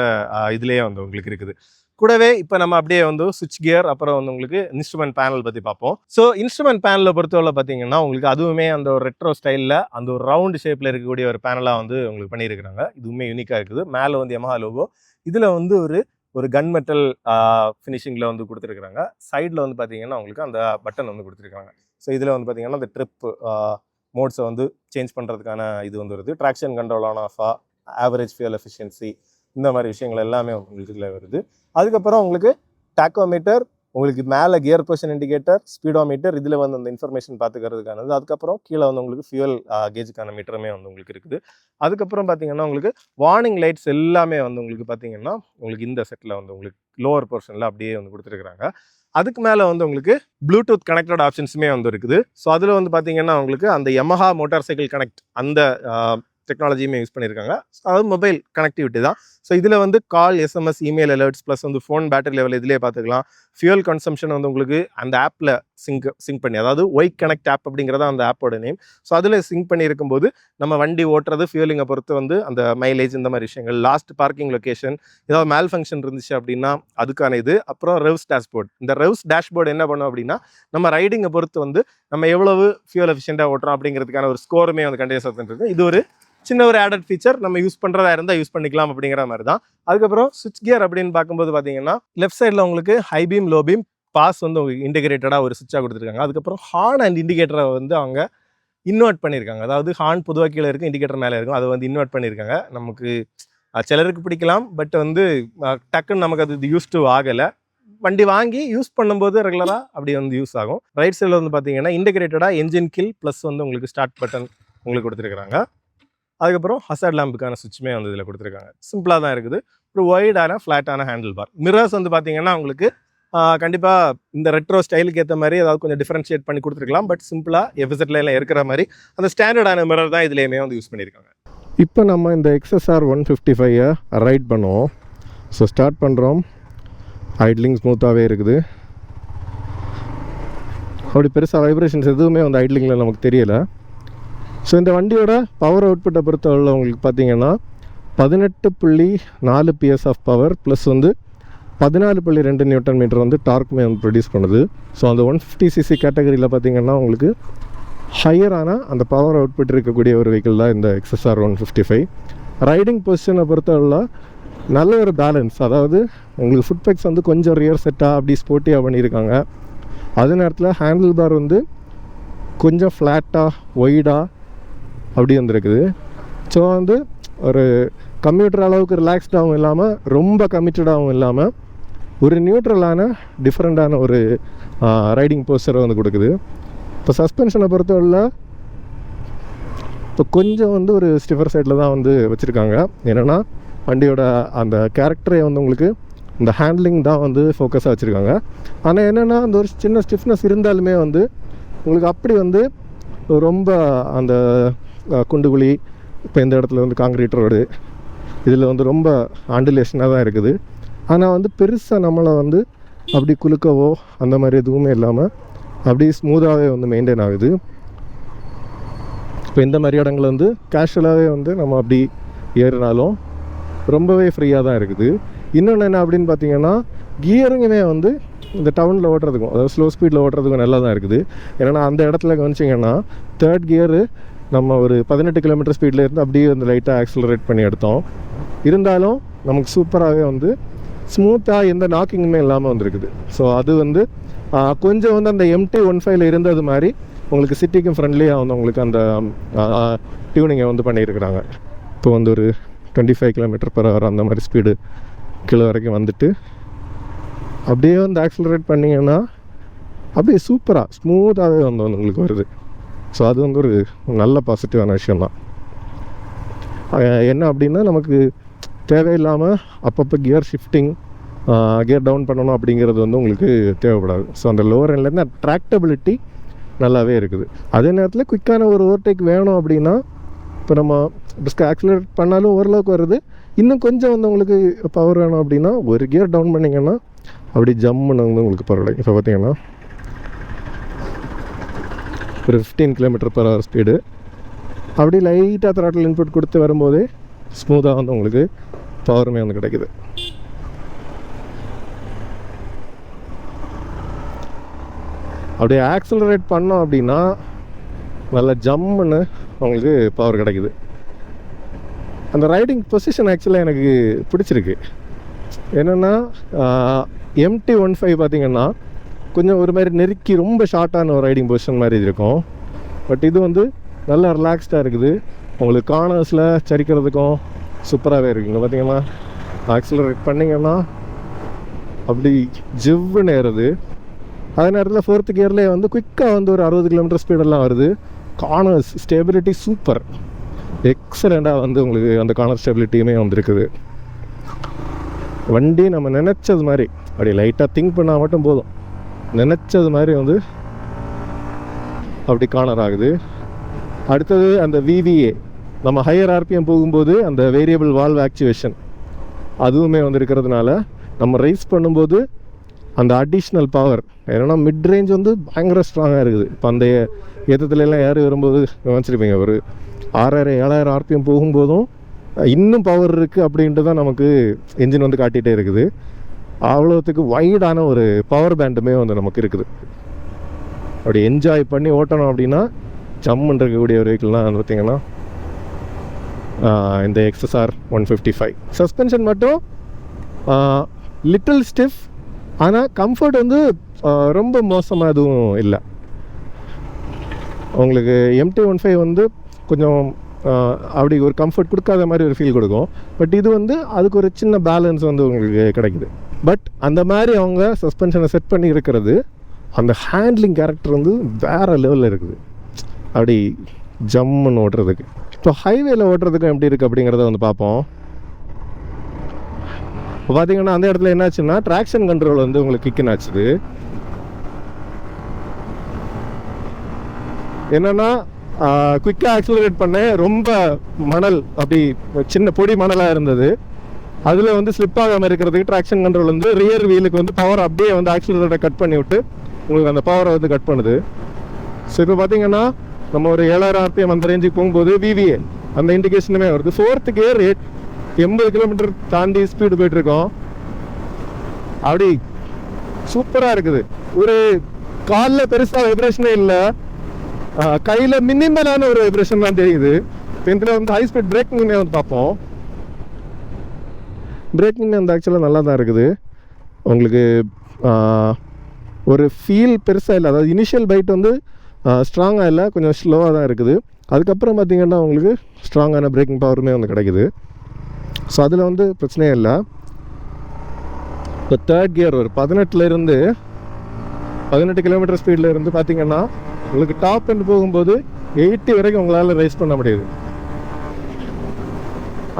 இதுலேயே வந்து உங்களுக்கு இருக்குது. கூடவே இப்போ நம்ம அப்படியே வந்து சுவிட்ச் கியர் அப்புறம் வந்து உங்களுக்கு இன்ஸ்ட்ருமெண்ட் பேனல் பற்றி பார்ப்போம். ஸோ இன்ஸ்ட்ருமெண்ட் பேனலில் பொறுத்தவரை பார்த்தீங்கன்னா உங்களுக்கு அதுவுமே அந்த ஒரு ரெட்ரோ ஸ்டைலில் அந்த ஒரு ரவுண்டு ஷேப்பில் இருக்கக்கூடிய ஒரு பேனலாக வந்து உங்களுக்கு பண்ணியிருக்கிறாங்க. இதுவுமே யூனிக்காக இருக்குது. மேலே வந்து Yamaha லோகோ, இதில் வந்து ஒரு கன் மெட்டல் ஃபினிஷிங்கில் வந்து கொடுத்துருக்குறாங்க. சைடில் வந்து பார்த்தீங்கன்னா உங்களுக்கு அந்த பட்டன் வந்து கொடுத்துருக்காங்க. ஸோ இதில் வந்து பார்த்தீங்கன்னா அந்த ட்ரிப் மோட்ஸை வந்து சேஞ்ச் பண்ணுறதுக்கான இது வந்து வருது. ட்ராக்ஷன் கண்ட்ரோல் ஆன் ஆஃபா, ஆவரேஜ் ஃபியூல் எஃபிஷியன்சி, இந்த மாதிரி விஷயங்கள் எல்லாமே உங்களுக்கு இதில் வருது. அதுக்கப்புறம் உங்களுக்கு டாக்கோமீட்டர், உங்களுக்கு மேலே கியர் பொசிஷன் இண்டிகேட்டர், ஸ்பீடோமீட்டர், இதில் வந்து அந்த இன்ஃபர்மேஷன் பார்த்துக்கிறதுக்கானது. அதுக்கப்புறம் கீழே வந்து உங்களுக்கு ஃபியூல் கேஜுக்கான மீட்டருமே வந்து உங்களுக்கு இருக்குது. அதுக்கப்புறம் பார்த்தீங்கன்னா உங்களுக்கு வார்னிங் லைட்ஸ் எல்லாமே வந்து உங்களுக்கு பார்த்தீங்கன்னா உங்களுக்கு இந்த செட்டில் வந்து உங்களுக்கு லோவர் போர்ஷனில் அப்படியே வந்து கொடுத்துருக்குறாங்க. அதுக்கு மேலே வந்து உங்களுக்கு ப்ளூடூத் கனெக்டட் ஆப்ஷன்ஸுமே வந்து இருக்குது. ஸோ அதில் வந்து பார்த்தீங்கன்னா உங்களுக்கு அந்த Yamaha மோட்டார் சைக்கிள் கனெக்ட் அந்த டெக்னாலஜியுமே யூஸ் பண்ணியிருக்காங்க. அதாவது மொபைல் கனெக்டிவிட்டி தான். ஸோ இதில் வந்து கால், SMS, இமெயில் அலர்ட்ஸ் ப்ளஸ் வந்து ஃபோன் பேட்டரி லெவல் இதிலே பார்த்துக்கலாம். ஃபியூல் கன்சம்ஷன் வந்து உங்களுக்கு அந்த ஆப்பில் சிங்க் பண்ணி, அதாவது ஒய் கனெக்ட் ஆப் அப்படிங்கிறத அந்த ஆப்போட நேம். ஸோ அதில் சிங்க் பண்ணி இருக்கும்போது நம்ம வண்டி ஓட்டுறது, ஃபியூலிங்கை பொறுத்து வந்து அந்த மைலேஜ், இந்த மாதிரி விஷயங்கள், லாஸ்ட் பார்க்கிங் லொக்கேஷன், ஏதாவது மேல் ஃபங்க்ஷன் இருந்துச்சு அப்படின்னா அதுக்கான இது. அப்புறம் ரெவ்ஸ் டேஷ்போர்ட். இந்த ரெவ்ஸ் டேஷ்போர்டு என்ன பண்ணும் அப்படின்னா நம்ம ரைடிங்கை பொறுத்து வந்து நம்ம எவ்வளவு ஃபியூல் எஃபிஷியண்டாக ஓட்டுறோம் அப்படிங்கிறதுக்கான ஒரு ஸ்கோருமே வந்து கண்டினியூஸாக இருக்குது. இது ஒரு சின்ன ஒரு ஆடட் ஃபீச்சர், நம்ம யூஸ் பண்ணுறதா இருந்தால் யூஸ் பண்ணிக்கலாம் அப்படிங்கிற மாதிரி தான். அதுக்கப்புறம் சுவிட்ச் கியர் அப்படின்னு பார்க்கும்போது பார்த்தீங்கன்னா லெஃப்ட் சைடில் உங்களுக்கு high beam, low beam, pass வந்து உங்களுக்கு இன்டிகிரேட்டடாக ஒரு சுவிட்சாக கொடுத்துருக்காங்க. அதுக்கப்புறம் ஹார்ன் அண்ட் இண்டிகேட்டரை வந்து அவங்க இன்வெர்ட் பண்ணியிருக்காங்க. அதாவது ஹார்ன் பொதுவாக கீழே இருக்கும், இண்டிகேட்டர் மேலே இருக்கும், அதை வந்து இன்வெர்ட் பண்ணியிருக்காங்க. நமக்கு சிலருக்கு பிடிக்கலாம், பட் வந்து டக்குன்னு நமக்கு அது யூஸ் டு ஆகலை. வண்டி வாங்கி யூஸ் பண்ணும்போது ரெகுலராக அப்படி வந்து யூஸ் ஆகும். ரைட் சைடில் வந்து பார்த்தீங்கன்னா இன்டெகிரேட்டடாக என்ஜின் கில் ப்ளஸ் வந்து உங்களுக்கு ஸ்டார்ட் பட்டன் உங்களுக்கு கொடுத்துருக்குறாங்க. அதுக்கப்புறம் ஹசார்ட் லேம்புக்கான சுவிட்சுமே வந்து இதில் கொடுத்துருக்காங்க. சிம்பிளாக தான் இருக்குது. ஒரு ஒய்டான ஃப்ளாட்டான ஹேண்டில் பார். மிரர்ஸ் வந்து பார்த்தீங்கன்னா உங்களுக்கு கண்டிப்பாக இந்த ரெட்ரோ ஸ்டைலுக்கு ஏற்ற மாதிரி ஏதாவது கொஞ்சம் டிஃப்ரென்ஷியேட் பண்ணி கொடுத்துருக்கலாம். பட் சிம்பிளாக எஃப்இசட்ல இருக்கிற மாதிரி அந்த ஸ்டாண்டர்டான மிரர் தான் இதுலேயுமே வந்து யூஸ் பண்ணியிருக்காங்க. இப்போ நம்ம இந்த XSR 155 ரைட் பண்ணுவோம். ஸோ ஸ்டார்ட் பண்ணுறோம். ஐட்லிங் ஸ்மூத்தாகவே இருக்குது. அப்படி பெருசாக வைப்ரேஷன்ஸ் எதுவுமே வந்து ஐட்லிங்கில் நமக்கு தெரியலை. ஸோ இந்த வண்டியோட பவர் அவுட்புட்டை பொறுத்தவரை உங்களுக்கு பார்த்தீங்கன்னா 18.4 PS ஆஃப் பவர் ப்ளஸ் வந்து 14.2 நியூட்டன் மீட்டர் வந்து டார்க்குமே வந்து ப்ரொடியூஸ் பண்ணுது. ஸோ அந்த 150cc கேட்டகரியில் பார்த்தீங்கன்னா உங்களுக்கு ஹையரான அந்த பவர் அவுட்புட் இருக்கக்கூடிய ஒரு வெஹிக்கிள் தான் இந்த XSR 155. ரைடிங் பொசிஷனை பொறுத்தவரை நல்ல ஒரு பேலன்ஸ். அதாவது உங்களுக்கு ஃபுட் பெக்ஸ் வந்து கொஞ்சம் ரியர் செட்டாக அப்படி ஸ்போர்ட்டியாக பண்ணியிருக்காங்க. அதே நேரத்தில் ஹேண்டில் பார் வந்து கொஞ்சம் ஃப்ளாட்டாக ஒய்டாக அப்படி வந்துருக்குது. ஸோ வந்து ஒரு கம்ப்யூட்டர் அளவுக்கு ரிலாக்ஸ்டாகவும் இல்லாமல் ரொம்ப கமிட்டடாகவும் இல்லாமல் ஒரு நியூட்ரலான டிஃப்ரெண்ட்டான ஒரு ரைடிங் போஸ்டரை வந்து கொடுக்குது. இப்போ சஸ்பென்ஷனை பொறுத்தவரை இப்போ கொஞ்சம் வந்து ஒரு ஸ்டிஃபர் சைடில் தான் வந்து வச்சுருக்காங்க. என்னென்னா வண்டியோட அந்த கேரக்டரை வந்து உங்களுக்கு இந்த ஹேண்ட்லிங் தான் வந்து ஃபோக்கஸாக வச்சுருக்காங்க. ஆனால் என்னென்னா அந்த ஒரு சின்ன ஸ்டிஃப்னஸ் இருந்தாலுமே வந்து உங்களுக்கு அப்படி வந்து ரொம்ப அந்த குண்டுகுழி இப்போ இந்த இடத்துல வந்து காங்கிரீட் ரோடு இதில் வந்து ரொம்ப ஆண்டுலேஷனாக தான் இருக்குது. ஆனால் வந்து பெருசாக நம்மளை வந்து அப்படி குலுக்கவோ அந்த மாதிரி எதுவுமே இல்லாமல் அப்படி ஸ்மூத்தாகவே வந்து மெயின்டைன் ஆகுது. இப்போ இந்த மாதிரி இடங்கள் வந்து கேஷுவலாகவே வந்து நம்ம அப்படி ஏறினாலும் ரொம்பவே ஃப்ரீயாக தான் இருக்குது. இன்னொன்று என்ன அப்படின்னு பார்த்தீங்கன்னா கியருங்குமே வந்து இந்த டவுனில் ஓட்டுறதுக்கும் அதாவது ஸ்லோ ஸ்பீடில் ஓட்டுறதுக்கும் நல்லா தான் இருக்குது. ஏன்னா அந்த இடத்துல கவனிச்சிங்கன்னா தேர்ட் கியரு நம்ம ஒரு 18 கிலோமீட்டர் ஸ்பீடில் இருந்து அப்படியே வந்து லைட்டாக ஆக்ஸலரேட் பண்ணி எடுத்தோம். இருந்தாலும் நமக்கு சூப்பராகவே வந்து ஸ்மூத்தாக எந்த நாக்கிங்குமே இல்லாமல் வந்துருக்குது. ஸோ அது வந்து கொஞ்சம் வந்து அந்த MT-15 இருந்தது மாதிரி உங்களுக்கு சிட்டிக்கும் ஃப்ரெண்ட்லியாக வந்து உங்களுக்கு அந்த டியூனிங்கை வந்து பண்ணியிருக்கிறாங்க. இப்போ வந்து ஒரு 25 km/h அந்த மாதிரி ஸ்பீடு கீழே வரைக்கும் வந்துட்டு அப்படியே வந்து ஆக்ஸலரேட் பண்ணிங்கன்னா அப்படியே சூப்பராக ஸ்மூத்தாகவே வந்து உங்களுக்கு வருது. ஸோ அது வந்து ஒரு நல்ல பாசிட்டிவான விஷயந்தான். என்ன அப்படின்னா நமக்கு தேவையில்லாமல் அப்பப்போ கியர் ஷிஃப்டிங் கியர் டவுன் பண்ணணும் அப்படிங்கிறது வந்து உங்களுக்கு தேவைப்படாது. ஸோ அந்த லோவர் எண்ட்லேருந்து ட்ராக்டபிலிட்டி நல்லாவே இருக்குது. அதே நேரத்தில் குயிக்கான ஒரு ஓவர்டேக் வேணும் அப்படின்னா இப்போ நம்ம பிஸ்க ஆக்ஸலரேட் பண்ணாலும் ஓரளவுக்கு வருது. இன்னும் கொஞ்சம் வந்து உங்களுக்கு பவர் வேணும் அப்படின்னா ஒரு கியர் டவுன் பண்ணிங்கன்னா அப்படி ஜம்முன்னு வந்து உங்களுக்கு பரவாயில்ல. இப்போ பார்த்தீங்கன்னா ஒரு 15 km/h ஸ்பீடு அப்படி லைட்டாக த்ராட்டில் இன்புட் கொடுத்து வரும்போதே ஸ்மூத்தாக வந்து உங்களுக்கு பவருமே வந்து கிடைக்குது. அப்படியே ஆக்ஸலரேட் பண்ணோம் அப்படின்னா நல்லா ஜம்முன்னு உங்களுக்கு பவர் கிடைக்குது. அந்த ரைடிங் பொசிஷன் ஆக்சுவலாக எனக்கு பிடிச்சிருக்கு. என்னென்னா MT-15 பார்த்திங்கன்னா கொஞ்சம் ஒரு மாதிரி நெருக்கி ரொம்ப ஷார்ட்டான ஒரு ரைடிங் பொசிஷன் மாதிரி இருக்கும். பட் இது வந்து நல்லா ரிலாக்ஸ்டாக இருக்குது. உங்களுக்கு கார்னர்ஸில் சரிக்கிறதுக்கும் சூப்பராகவே இருக்குங்க. பார்த்திங்கன்னா ஆக்ஸலரேட் பண்ணிங்கன்னா அப்படி ஜிவ்வுன்னு ஏறுது. அதே நேரத்தில் 4th கியர்லேயே வந்து குயிக்காக வந்து ஒரு 60 km ஸ்பீடெல்லாம் வருது. கார்னர்ஸ் ஸ்டெபிலிட்டி சூப்பர் எக்ஸலண்ட்டாக வந்து உங்களுக்கு அந்த கார்னர் ஸ்டெபிலிட்டியுமே வந்துருக்குது. வண்டி நம்ம நினச்சது மாதிரி அப்படி லைட்டாக திங்க் பண்ணால் மட்டும் போதும், நினச்சது மாதிரி வந்து அப்படி கார்னர் ஆகுது. அடுத்தது அந்த VVA நம்ம ஹையர் RPM போகும்போது அந்த வேரியபிள் வால்வ் ஆக்டிவேஷன் அதுவுமே வந்து இருக்கிறதுனால நம்ம ரைஸ் பண்ணும்போது அந்த அடிஷ்னல் பவர் ஏன்னா மிட் ரேஞ்ச் வந்து பயங்கர ஸ்ட்ராங்காக இருக்குது. இப்போ அந்த ஏற்றத்துலலாம் ஏறி வரும்போது வச்சுருப்பீங்க ஒரு 6000-7000 RPM போகும்போதும் இன்னும் பவர் இருக்குது அப்படின்ட்டு தான் நமக்கு என்ஜின் வந்து காட்டிகிட்டே இருக்குது. அவ்வளோத்துக்கு வைடான ஒரு பவர் பேண்டுமே வந்து நமக்கு இருக்குது. அப்படி என்ஜாய் பண்ணி ஓட்டணும் அப்படின்னா ஜம்முன்னு இருக்கக்கூடிய ஒரு வெஹிக்கிள்லாம் வந்து பார்த்திங்கன்னா இந்த XSR 155. சஸ்பென்ஷன் மட்டும் லிட்டில் ஸ்டிஃப், ஆனால் கம்ஃபர்ட் வந்து ரொம்ப மோசமாக எதுவும் இல்லை. உங்களுக்கு MT-15 வந்து கொஞ்சம் அப்படி ஒரு கம்ஃபர்ட் கொடுக்காத மாதிரி ஒரு ஃபீல் கொடுக்கும். பட் இது வந்து அதுக்கு ஒரு சின்ன பேலன்ஸ் வந்து உங்களுக்கு கிடைக்குது. பட் அந்த மாதிரி அவங்க சஸ்பென்ஷனை செட் பண்ணி இருக்கிறது, அந்த ஹேண்ட்லிங் கேரக்டர் வந்து வேறு லெவலில் இருக்குது. அப்படி ஜம்முன்னு ஓட்டுறதுக்கு. இப்போ ஹைவேல ஓட்டுறதுக்கும் எப்படி இருக்குது அப்படிங்கிறத வந்து பார்ப்போம். இப்போ பார்த்தீங்கன்னா அந்த இடத்துல என்னாச்சுன்னா ட்ராக்ஷன் கண்ட்ரோல் வந்து உங்களுக்கு கிக்கன் ஆச்சுது. என்னென்னா குயிக்காக ஆக்சிலரேட் பண்ணேன், ரொம்ப மணல் அப்படி சின்ன பொடி மணலாக இருந்தது. அதில் வந்து ஸ்லிப் ஆகாமல் இருக்கிறதுக்கு ட்ராக்ஷன் கண்ட்ரோல் வந்து ரியர் வீலுக்கு வந்து பவர் அப்படியே வந்து ஆக்சிலரேட்டரை கட் பண்ணி விட்டு உங்களுக்கு அந்த பவரை வந்து கட் பண்ணுது. ஸோ இப்போ பார்த்தீங்கன்னா நம்ம ஒரு 7000 RPM அந்த ரேஞ்சுக்கு போகும்போது VVA அந்த இண்டிகேஷனுமே வருது. 4th கியர் 80 கிலோமீட்டர் தாண்டி ஸ்பீடு போயிட்டுருக்கோம். அப்படி சூப்பராக இருக்குது. ஒரு காலில் பெருசாக வைப்ரேஷனே இல்லை, கையில் மினிமலான ஒரு வைப்ரேஷன் தான் தெரியுது. இப்போ இதில் வந்து ஹை ஸ்பீட் பிரேக்கிங்குமே வந்து பார்ப்போம். பிரேக்கிங் வந்து ஆக்சுவலாக நல்லா தான் இருக்குது. உங்களுக்கு ஒரு ஃபீல் பெருசாக இல்லை, அதாவது இனிஷியல் பைட் வந்து ஸ்ட்ராங்காக இல்லை, கொஞ்சம் ஸ்லோவாக தான் இருக்குது. அதுக்கப்புறம் பார்த்திங்கன்னா உங்களுக்கு ஸ்ட்ராங்கான பிரேக்கிங் பவருமே வந்து கிடைக்குது. ஸோ அதில் வந்து பிரச்சனையே இல்லை. இப்போ 3rd கியர் ஒரு 18 கிலோமீட்டர் ஸ்பீடில் இருந்து பார்த்திங்கன்னா உங்களுக்கு டாப் எண்ட் போகும்போது 80 வரைக்கும் உங்களால் ரைஸ் பண்ண முடியுது.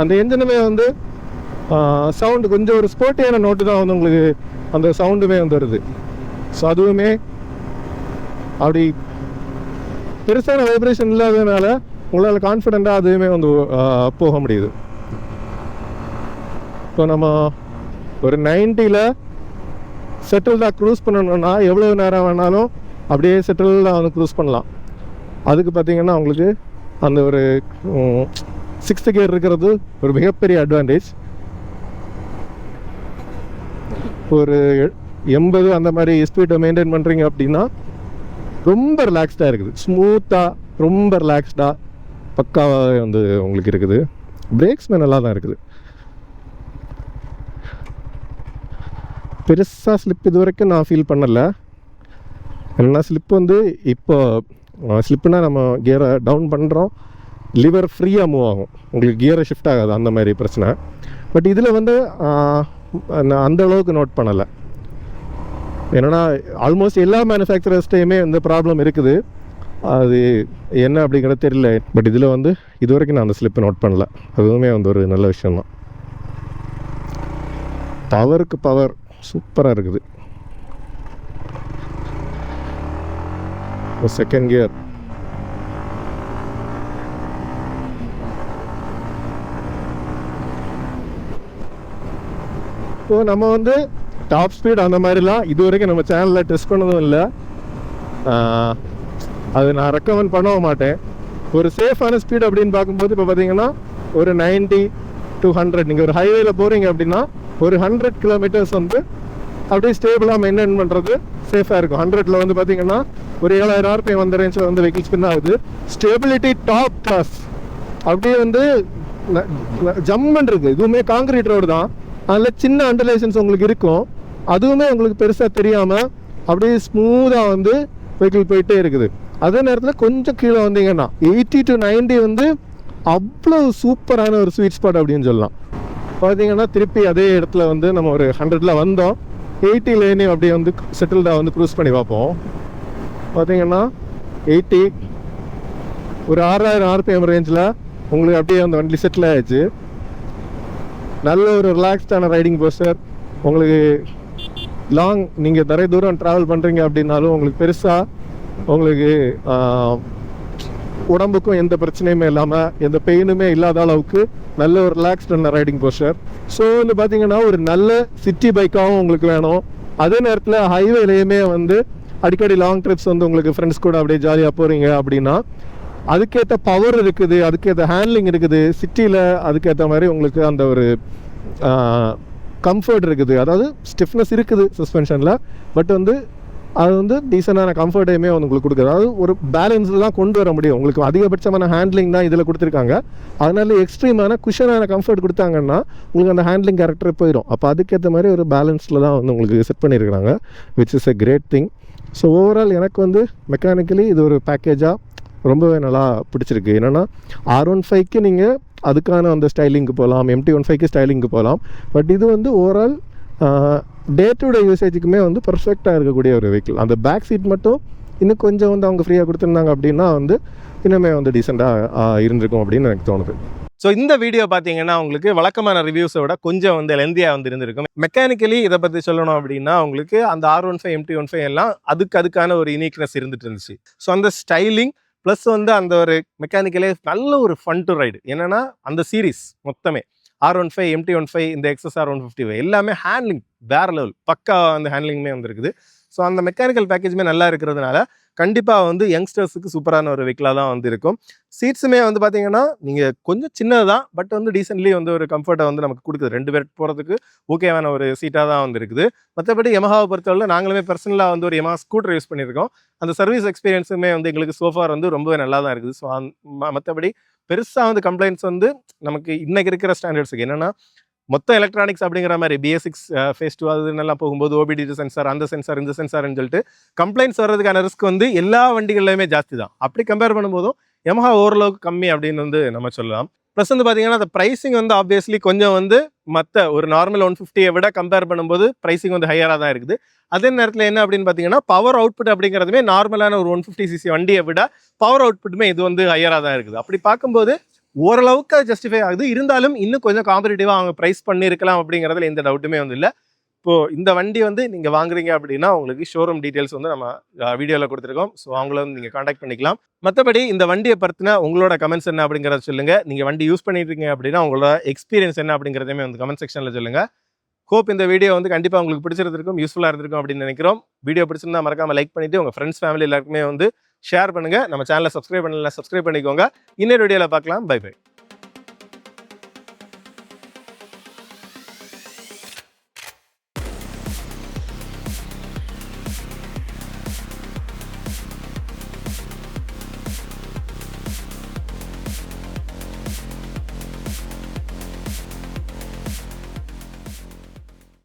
அந்த என்ஜினுமே வந்து சவுண்டு கொஞ்சம் ஒரு ஸ்போர்ட்டியான நோட்டு தான் வந்து உங்களுக்கு அந்த சவுண்டுமே வந்து வருது. ஸோ அதுவுமே அப்படி பெருசான வைப்ரேஷன் இல்லாததுனால உங்களால் கான்ஃபிடெண்ட்டாக அதுவுமே வந்து போக முடியுது. இப்போ நம்ம ஒரு 90ல் செட்டில்டாக க்ரூஸ் பண்ணணும்னா எவ்வளோ நேரம் வேணாலும் அப்படியே செட்டில்டாக வந்து க்ரூஸ் பண்ணலாம். அதுக்கு பார்த்திங்கன்னா உங்களுக்கு அந்த ஒரு 6th கியர் இருக்கிறது ஒரு மிகப்பெரிய அட்வான்டேஜ். ஒரு 80 அந்த மாதிரி ஸ்பீடை மெயின்டைன் பண்ணுறீங்க அப்படின்னா ரொம்ப ரிலாக்ஸ்டாக இருக்குது, ஸ்மூத்தாக ரொம்ப ரிலாக்ஸ்டாக பக்காவாக வந்து உங்களுக்கு இருக்குது. பிரேக்ஸுமே நல்லா தான் இருக்குது. பெருசாக ஸ்லிப் இது வரைக்கும் நான் ஃபீல் பண்ணலை. ஏன்னா ஸ்லிப் வந்து இப்போ ஸ்லிப்புனா நம்ம கியரை டவுன் பண்ணுறோம், லிவர் ஃப்ரீயாக மூவ் ஆகும், உங்களுக்கு கியரை ஷிஃப்ட் ஆகாது, அந்த மாதிரி பிரச்சனை. பட் இதில் வந்து நான் அந்த அளவுக்கு நோட் பண்ணலை. என்னென்னா ஆல்மோஸ்ட் எல்லா மேனுஃபேக்சரர்ஸ்டையுமே இந்த ப்ராப்ளம் இருக்குது, அது என்ன அப்படிங்கிறது தெரியல. பட் இதில் வந்து இது வரைக்கும் நான் அந்த ஸ்லிப்பை நோட் பண்ணல. அதுவுமே வந்து ஒரு நல்ல விஷயந்தான். பவருக்கு பவர் சூப்பராக இருக்குது. 2nd கியர் இப்போ நம்ம வந்து டாப் ஸ்பீட் அந்த மாதிரிலாம் இது வரைக்கும் நம்ம சேனலில் டெஸ்ட் பண்ணதும் இல்லை. அது நான் ரெக்கமெண்ட் பண்ணவும் மாட்டேன். ஒரு சேஃபான ஸ்பீட் அப்படின்னு பார்க்கும்போது இப்போ பார்த்தீங்கன்னா ஒரு 90 to 100 நீங்கள் ஒரு ஹைவேல போகிறீங்க அப்படின்னா ஒரு 100 கிலோமீட்டர்ஸ் வந்து அப்படியே ஸ்டேபிளாக மெயின்டைன் பண்ணுறது சேஃபாக இருக்கும். 100ல் வந்து பார்த்தீங்கன்னா ஒரு 7000 RPM அந்த ரேஞ்சில் வந்து வெஹிக்கிள் ஸ்பின் ஆகுது. ஸ்டெபிலிட்டி டாப் கிளாஸ், அப்படியே வந்து ஜம்மன் இருக்குது. இதுவுமே காங்கிரீட் ரோடு தான், அதில் சின்ன அண்டர்லேஷன்ஸ் உங்களுக்கு இருக்கும், அதுவுமே உங்களுக்கு பெருசாக தெரியாமல் அப்படியே ஸ்மூத்தாக வந்து வெஹிக்கிள் போயிட்டே இருக்குது. அதே நேரத்தில் கொஞ்சம் கீழே வந்தீங்கன்னா 80 to 90 வந்து அவ்வளோ சூப்பரான ஒரு ஸ்வீட் ஸ்பாட் அப்படின்னு சொல்லலாம். பார்த்தீங்கன்னா திருப்பி அதே இடத்துல வந்து நம்ம ஒரு 100ல் வந்தோம், 80லேயும் அப்படியே வந்து செட்டில்டாக வந்து க்ரூஸ் பண்ணி பார்ப்போம். பார்த்தீங்கன்னா 80 ஒரு 6000 RPM ரேஞ்சில் உங்களுக்கு அப்படியே அந்த வண்டி செட்டில் ஆகிடுச்சு. நல்ல ஒரு ரிலாக்ஸ்டான ரைடிங் போஸ்டர். உங்களுக்கு லாங் நீங்கள் நிறைய தூரம் ட்ராவல் பண்ணுறீங்க அப்படின்னாலும் உங்களுக்கு பெருசாக உங்களுக்கு உடம்புக்கும் எந்த பிரச்சனையுமே இல்லாமல் எந்த பெயினுமே இல்லாத அளவுக்கு நல்ல ஒரு ரிலாக்ஸ்டான ரைடிங் போஸ்டர். ஸோ வந்து பார்த்தீங்கன்னா ஒரு நல்ல சிட்டி பைக்காகவும் உங்களுக்கு வேணும். அதே நேரத்தில் ஹைவேலையுமே வந்து அடிக்கடி லாங் ட்ரிப்ஸ் வந்து உங்களுக்கு ஃப்ரெண்ட்ஸ் கூட அப்படியே ஜாலியாக போகிறீங்க அப்படின்னா அதுக்கேற்ற பவர் இருக்குது, அதுக்கேற்ற ஹேண்ட்லிங் இருக்குது. சிட்டியில் அதுக்கேற்ற மாதிரி உங்களுக்கு அந்த ஒரு கம்ஃபர்ட் இருக்குது, அதாவது ஸ்டிஃப்னஸ் இருக்குது சஸ்பென்ஷனில், பட் வந்து அது வந்து டீசெண்டான கம்ஃபர்ட்டையுமே உங்களுக்கு கொடுக்குது. அதாவது ஒரு பேலன்ஸில் தான் கொண்டு வர முடியும். உங்களுக்கு அதிகபட்சமான ஹேண்ட்லிங் தான் இதில் கொடுத்துருக்காங்க, அதனால எக்ஸ்ட்ரீமான குஷனான கம்ஃபர்ட் கொடுத்தாங்கன்னா உங்களுக்கு அந்த ஹேண்ட்லிங் கேரக்டர் போயிடும். அப்போ அதுக்கேற்ற மாதிரி ஒரு பேலன்ஸில் தான் வந்து உங்களுக்கு செட் பண்ணியிருக்கிறாங்க, which is a great thing. So overall எனக்கு வந்து மெக்கானிக்கலி இது ஒரு பேக்கேஜாக ரொம்பவே நல்லா பிடிச்சிருக்கு. என்னென்னா R15க்கு நீங்கள் அதுக்கான அந்த ஸ்டைலிங்க்கு போகலாம், MT15க்கு ஸ்டைலிங்க்கு போகலாம், பட் இது வந்து ஓவரால் டே டு டே யூசேஜுக்குமே வந்து பர்ஃபெக்டாக இருக்கக்கூடிய ஒரு வெஹிக்கிள். அந்த பேக் சீட் மட்டும் இன்னும் கொஞ்சம் வந்து அவங்க ஃப்ரீயாக கொடுத்துருந்தாங்க அப்படின்னா வந்து இன்னுமே வந்து டீசெண்டாக இருந்திருக்கும் அப்படின்னு எனக்கு தோணுது. ஸோ இந்த வீடியோ பார்த்தீங்கன்னா உங்களுக்கு வழக்கமான ரிவ்யூஸை விட கொஞ்சம் வந்து லெந்தியாக வந்து இருந்திருக்கும். மெக்கானிக்கலி இதை பற்றி சொல்லணும் அப்படின்னா உங்களுக்கு அந்த R15 MT15 எல்லாம் அதுக்கான ஒரு யூனிக்னஸ் இருந்துட்டு இருந்துச்சு. ஸோ அந்த ஸ்டைலிங் ப்ளஸ் வந்து அந்த ஒரு மெக்கானிக்கலே நல்ல ஒரு ஃபன் டு ரைடு. என்னன்னா அந்த சீரீஸ் மொத்தமே R15 MT15 இந்த XSR 150 எல்லாமே ஹேண்ட்லிங் வேற லெவல், பக்கா அந்த ஹேண்ட்லிங்குமே வந்துருக்குது. ஸோ அந்த மெக்கானிக்கல் பேக்கேஜுமே நல்லா இருக்கிறதுனால கண்டிப்பாக வந்து யங்ஸ்டர்ஸுக்கு சூப்பரான ஒரு வெஹிக்கிளாக தான் வந்து இருக்கும். சீட்ஸுமே வந்து பார்த்தீங்கன்னா நீங்கள் கொஞ்சம் சின்னது தான், பட் வந்து டீசென்ட்லி வந்து ஒரு கம்ஃபர்ட்டை வந்து நமக்கு கொடுக்குது. 2 பேர் போகிறதுக்கு ஓகேவான ஒரு சீட்டாக தான் வந்து இருக்குது. மற்றபடி யமஹாவை பொறுத்தவரை நாங்களுமே பர்சனலாக வந்து ஒரு யமஹா ஸ்கூட்டர் யூஸ் பண்ணியிருக்கோம். அந்த சர்வீஸ் எக்ஸ்பீரியன்ஸுமே வந்து எங்களுக்கு சோஃபார் வந்து ரொம்பவே நல்லா தான் இருக்குது. ஸோ மற்றபடி பெருசாக வந்து கம்ப்ளைண்ட்ஸ் வந்து நமக்கு இன்னைக்கு இருக்கிற ஸ்டாண்டர்ட்ஸுக்கு என்னென்னா மொத்தம் எலக்ட்ரானிக்ஸ் அப்படிங்கிற மாதிரி BS6 phase 2 அது நல்லா போகும்போது OBD2 சென்சார், அந்த சென்சார், இந்த சென்சார்னு சொல்லிட்டு கம்ப்ளைண்ட்ஸ் வர்றதுக்கான ரிஸ்க் வந்து எல்லா வண்டிகள்லையுமே ஜாஸ்தி தான். அப்படி கம்பேர் பண்ணும்போதும் யமஹா ஓரளவுக்கு கம்மி அப்படின்னு வந்து நம்ம சொல்லலாம். ப்ளஸ் வந்து பார்த்தீங்கன்னா அந்த ப்ரைஸிங் வந்து ஆப்வியஸ்லி கொஞ்சம் வந்து மற்ற ஒரு நார்மல் 150 விட கம்பேர் பண்ணும்போது ப்ரைஸிங் வந்து ஹையராக தான் இருக்குது. அதே நேரத்தில் என்ன அப்படின்னு பார்த்தீங்கன்னா பவர் அவுட்புட் அப்படிங்கிறதுமே நார்மலான ஒரு 150cc வண்டியை விட பவர் அவுட்புட்டுமே இது வந்து ஹையராக தான் இருக்குது. அப்படி பார்க்கும்போது ஓரளவுக்கு அது ஜஸ்டிஃபை ஆகுது. இருந்தாலும் இன்னும் கொஞ்சம் காம்படிட்டிவாக அவங்க ப்ரைஸ் பண்ணியிருக்கலாம் அப்படிங்கிறதுல எந்த டவுட்டுமே வந்து இல்லை. இப்போது இந்த வண்டி வந்து நீங்கள் வாங்குறீங்க அப்படின்னா உங்களுக்கு ஷோரூம் டீட்டெயில்ஸ் வந்து நம்ம வீடியோவில் கொடுத்துருக்கோம். ஸோ அவங்கள வந்து நீங்கள் காண்டாக்ட் பண்ணிக்கலாம். மற்றபடி இந்த வண்டியை பற்றின உங்களோட கமெண்ட்ஸ் என்ன அப்படிங்கிறத சொல்லுங்கள். நீங்கள் வண்டி யூஸ் பண்ணியிருக்கீங்க அப்படின்னா உங்களோட எக்ஸ்பீரியன்ஸ் என்ன அப்படிங்கிறதையுமே வந்து கமெண்ட் செக்ஷனில் சொல்லுங்கள். ஹோப் இந்த வீடியோ வந்து கண்டிப்பாக உங்களுக்கு பிடிச்சிருந்திருக்கும், யூஸ்ஃபுல்லாக இருந்திருக்கும் அப்படின்னு நினைக்கிறோம். வீடியோ பிடிச்சிருந்தா மறக்காமல் லைக் பண்ணிவிட்டு உங்கள் ஃப்ரெண்ட்ஸ் ஃபேமிலி எல்லாருக்குமே வந்து ஷேர் பண்ணுங்கள். நம்ம சேனலை சப்ஸ்கிரைப் பண்ணலாம், சப்ஸ்கிரைப் பண்ணிக்கோங்க. இன்னொரு வீடியோவில் பார்க்கலாம். Bye by.